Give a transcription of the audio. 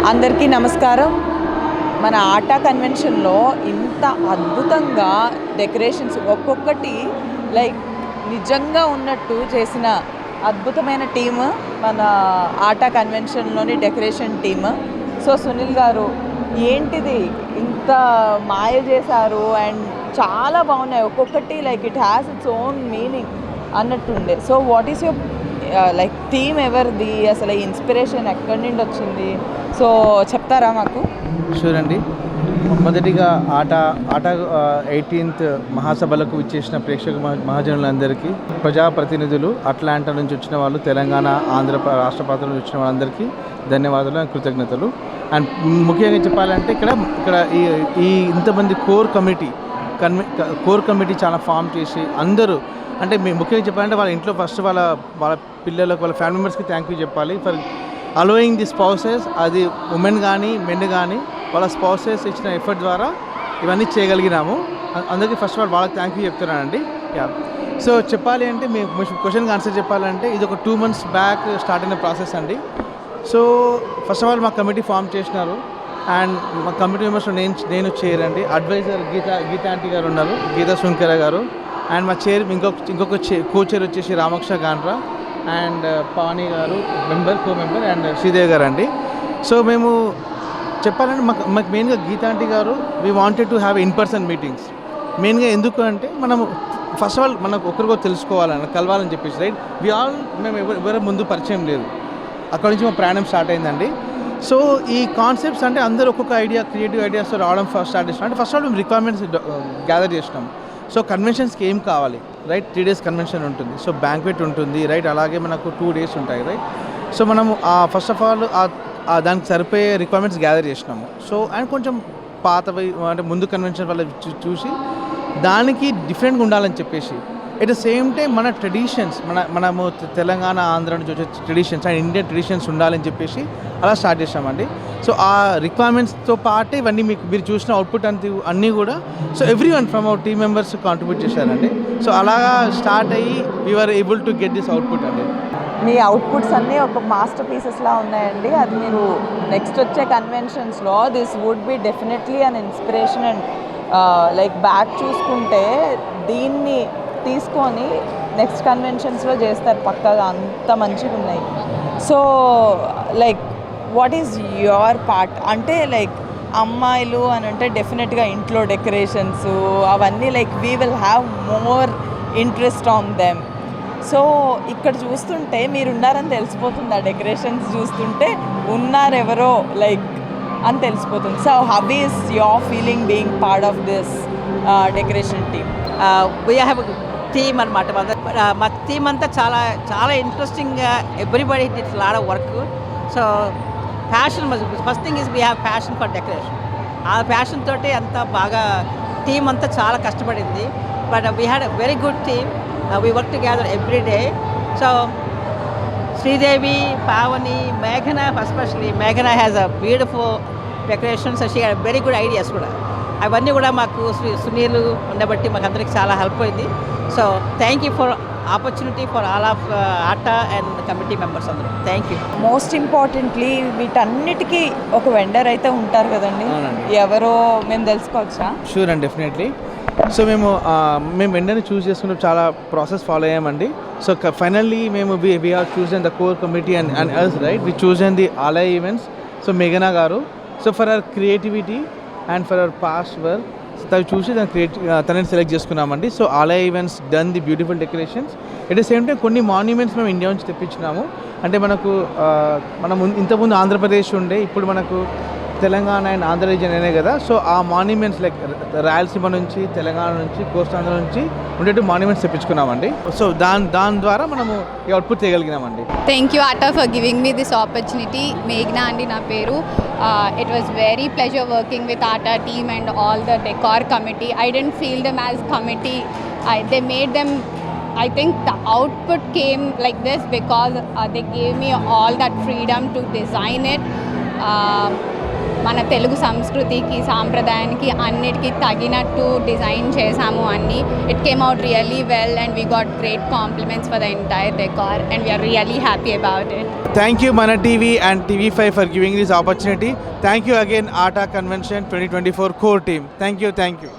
అందరికీ నమస్కారం. మన ఆటా కన్వెన్షన్లో ఇంత అద్భుతంగా డెకరేషన్స్ ఒక్కొక్కటి లైక్ నిజంగా ఉన్నట్టు చేసిన అద్భుతమైన టీమ్ మన ఆటా కన్వెన్షన్లోని డెకరేషన్ టీమ్. సో సునీల్ గారు ఏంటిది ఇంత మాయ చేశారు అండ్ చాలా బాగున్నాయి ఒక్కొక్కటి, like it has its own meaning అన్నట్టుండే. So what is your like theme ఎవరిది, అసలు ఈ ఇన్స్పిరేషన్ ఎక్కడి నుండి వచ్చింది, సో చెప్తారా మాకు? షూర్ అండి. మొదటిగా ఆటా 18th మహాసభలకు ఇచ్చేసిన ప్రేక్షక మహాజనులందరికీ, ప్రజాప్రతినిధులు, అట్లాంటా నుంచి వచ్చిన వాళ్ళు, తెలంగాణ ఆంధ్ర రాష్ట్ర ప్రాంతం నుంచి వచ్చిన వాళ్ళందరికీ ధన్యవాదాలు అండ్ కృతజ్ఞతలు. అండ్ ముఖ్యంగా చెప్పాలంటే ఇక్కడ ఈ ఇంతమంది కోర్ కమిటీ చాలా ఫామ్ చేసి అందరూ, అంటే మేము ముఖ్యంగా చెప్పాలంటే వాళ్ళ ఇంట్లో ఫస్ట్ వాళ్ళ పిల్లలకు, వాళ్ళ ఫ్యామిలీ మెంబర్స్కి థ్యాంక్ యూ చెప్పాలి ఫర్ అలోయింగ్ ది స్పౌసెస్. అది ఉమెన్ కానీ మెన్ కానీ వాళ్ళ స్పౌసెస్ ఇచ్చిన ఎఫర్ట్ ద్వారా ఇవన్నీ చేయగలిగినాము. అందరికీ ఫస్ట్ ఆఫ్ ఆల్ వాళ్ళకి థ్యాంక్ యూ చెప్తున్నానండి. సో చెప్పాలి అంటే మీ క్వశ్చన్కి ఆన్సర్ చెప్పాలంటే ఇది ఒక 2 months బ్యాక్ స్టార్ట్ అయిన ప్రాసెస్ అండి. సో ఫస్ట్ ఆఫ్ ఆల్ మా కమిటీ ఫామ్ చేసినారు అండ్ మా కమిటీ మెంబర్స్లో నేను చైర్ అండి. అడ్వైజర్ గీతా ఆంటీ గారు ఉన్నారు, గీతా సుంకర గారు. అండ్ మా చైర్ ఇంకొక కో చైర్ వచ్చేసి రామక్ష గాండ్రా అండ్ పావని గారు కో మెంబర్ అండ్ శ్రీదేవి గారు అండి. సో మేము చెప్పాలంటే మాకు మెయిన్గా గీతా ఆంటీ గారు we wanted to have in-person meetings. మెయిన్గా ఎందుకు అంటే మనము ఫస్ట్ ఆఫ్ ఆల్ మనకు ఒకరికొకరు తెలుసుకోవాలని, కలవాలని చెప్పేసి, రైట్. మేము ఎవరి ముందు పరిచయం లేదు, అక్కడ నుంచి మా ప్రయాణం స్టార్ట్ అయిందండి. సో ఈ కాన్సెప్ట్స్ అంటే అందరూ ఒక్కొక్క క్రియేటివ్ ఐడియాస్ రావడం స్టార్ట్ చేసినాం. అంటే ఫస్ట్ ఆఫ్ ఆల్ మేము రిక్వైర్మెంట్స్ గ్యాదర్ చేసినాం. సో కన్వెన్షన్స్కి ఏం కావాలి, రైట్. 3 days కన్వెన్షన్ ఉంటుంది, సో బ్యాంక్వెట్ ఉంటుంది, రైట్. అలాగే మనకు 2 days ఉంటాయి, రైట్. సో మనము ఫస్ట్ ఆఫ్ ఆల్ దానికి సరిపోయే రిక్వైర్మెంట్స్ గ్యాదర్ చేసినాము. సో అండ్ కొంచెం పాతవి అంటే ముందు కన్వెన్షన్ వల్ల చూసి దానికి డిఫరెంట్గా ఉండాలని చెప్పేసి, ఎట్ ద సేమ్ టైం మన ట్రెడిషన్స్, మనము తెలంగాణ ఆంధ్ర నుంచి వచ్చే ట్రెడిషన్స్ అండ్ ఇండియన్ ట్రెడిషన్స్ ఉండాలని చెప్పేసి అలా స్టార్ట్ చేసామండి. సో ఆ రిక్వైర్మెంట్స్తో పాటే ఇవన్నీ మీరు చూసిన అవుట్పుట్ అన్నీ కూడా so everyone from our team members contribute చేశారండి. సో అలాగా స్టార్ట్ అయ్యి we are able to get this output అండి. మీ అవుట్పుట్స్ అన్నీ ఒక మాస్టర్ పీసెస్లా ఉన్నాయండి. అది మీరు నెక్స్ట్ వచ్చే కన్వెన్షన్స్లో this would be definitely an inspiration. And like back చూసుకుంటే దీన్ని తీసుకొని నెక్స్ట్ కన్వెన్షన్స్లో చేస్తారు పక్కాగా, అంత మంచిగా ఉన్నాయి. So like what is your part అంటే లైక్ అమ్మాయిలు అని అంటే డెఫినెట్గా ఇంట్లో డెకరేషన్స్ అవన్నీ like we will have more interest on them. So ఇక్కడ చూస్తుంటే మీరు ఉన్నారని తెలిసిపోతుంది, ఆ డెకరేషన్స్ చూస్తుంటే ఉన్నారెవరో లైక్ అని తెలిసిపోతుంది. So how is your feeling being part of this decoration team? We have theme అనమాట. మా థీమ్ అంతా చాలా చాలా ఇంట్రెస్టింగ్గా, everybody it's lot of work. So passion, first thing is we have passion for decoration. ఆ passion తోటి అంతా బాగా టీమ్ అంతా చాలా కష్టపడింది. But we had a very good team. We work together every day. So Sridevi, Pavani, మేఘన, ఎస్పెషల్లీ మేఘన has a beautiful decorations. She had very good ideas కూడా. అవన్నీ కూడా మాకు సునీల్ ఉండబట్టి మాకు అందరికి చాలా హెల్ప్ అయింది. So thank you for opportunity for all of ATA and committee members అందరూ. Thank you. మోస్ట్ ఇంపార్టెంట్లీ వీటన్నిటికీ ఒక వెండర్ అయితే ఉంటారు కదండి, ఎవరో మేము తెలుసుకోవచ్చా? Sure and definitely. సో మేము వెండర్ని చూస్ చేసుకుంటూ చాలా ప్రాసెస్ ఫాలో అయ్యామండి. సో ఫైనల్లీ మేము we are chosen the core committee and అల్స్, right. We chosen the Aalaya events. So మేఘనా garu, so for our creativity and for our past work తను చూసి తనని సెలెక్ట్ చేసుకున్నామండి. So Aalaya events done the beautiful decorations. At the same time కొన్ని monuments మేము India నుంచి తెప్పించినాము. అంటే మనం ఇంతకుముందు ఆంధ్రప్రదేశ్ ఉండే, ఇప్పుడు మనకు తెలంగాణ అండ్ ఆంధ్ర రీజన్ అనే కదా. సో ఆ మాన్యుమెంట్స్ లైక్ రాయలసీమ నుంచి, తెలంగాణ నుంచి, కోస్తాంధ్ర నుంచి ఉండేటి మాన్యుమెంట్స్ తెప్పించుకున్నామండి. సో దాని ద్వారా మనము ఈ అవుట్పుట్ చేయగలిగినామండి. Thank you ATA for giving me this opportunity. మేఘ్నా అండి నా పేరు. It was very pleasure working with Atta team and all the decor committee. I didn't feel them as committee. They made them, I think the output came like this because they gave me all that freedom to design it. మన తెలుగు సంస్కృతికి సాంప్రదాయానికి అన్నిటికీ తగినట్టు design చేసాము అన్నీ. It came out really well and we got great compliments for the entire decor and we are really happy about it. Thank you Mana TV and TV5 for giving this opportunity. Thank you again Arta Convention 2024 core team. Thank you.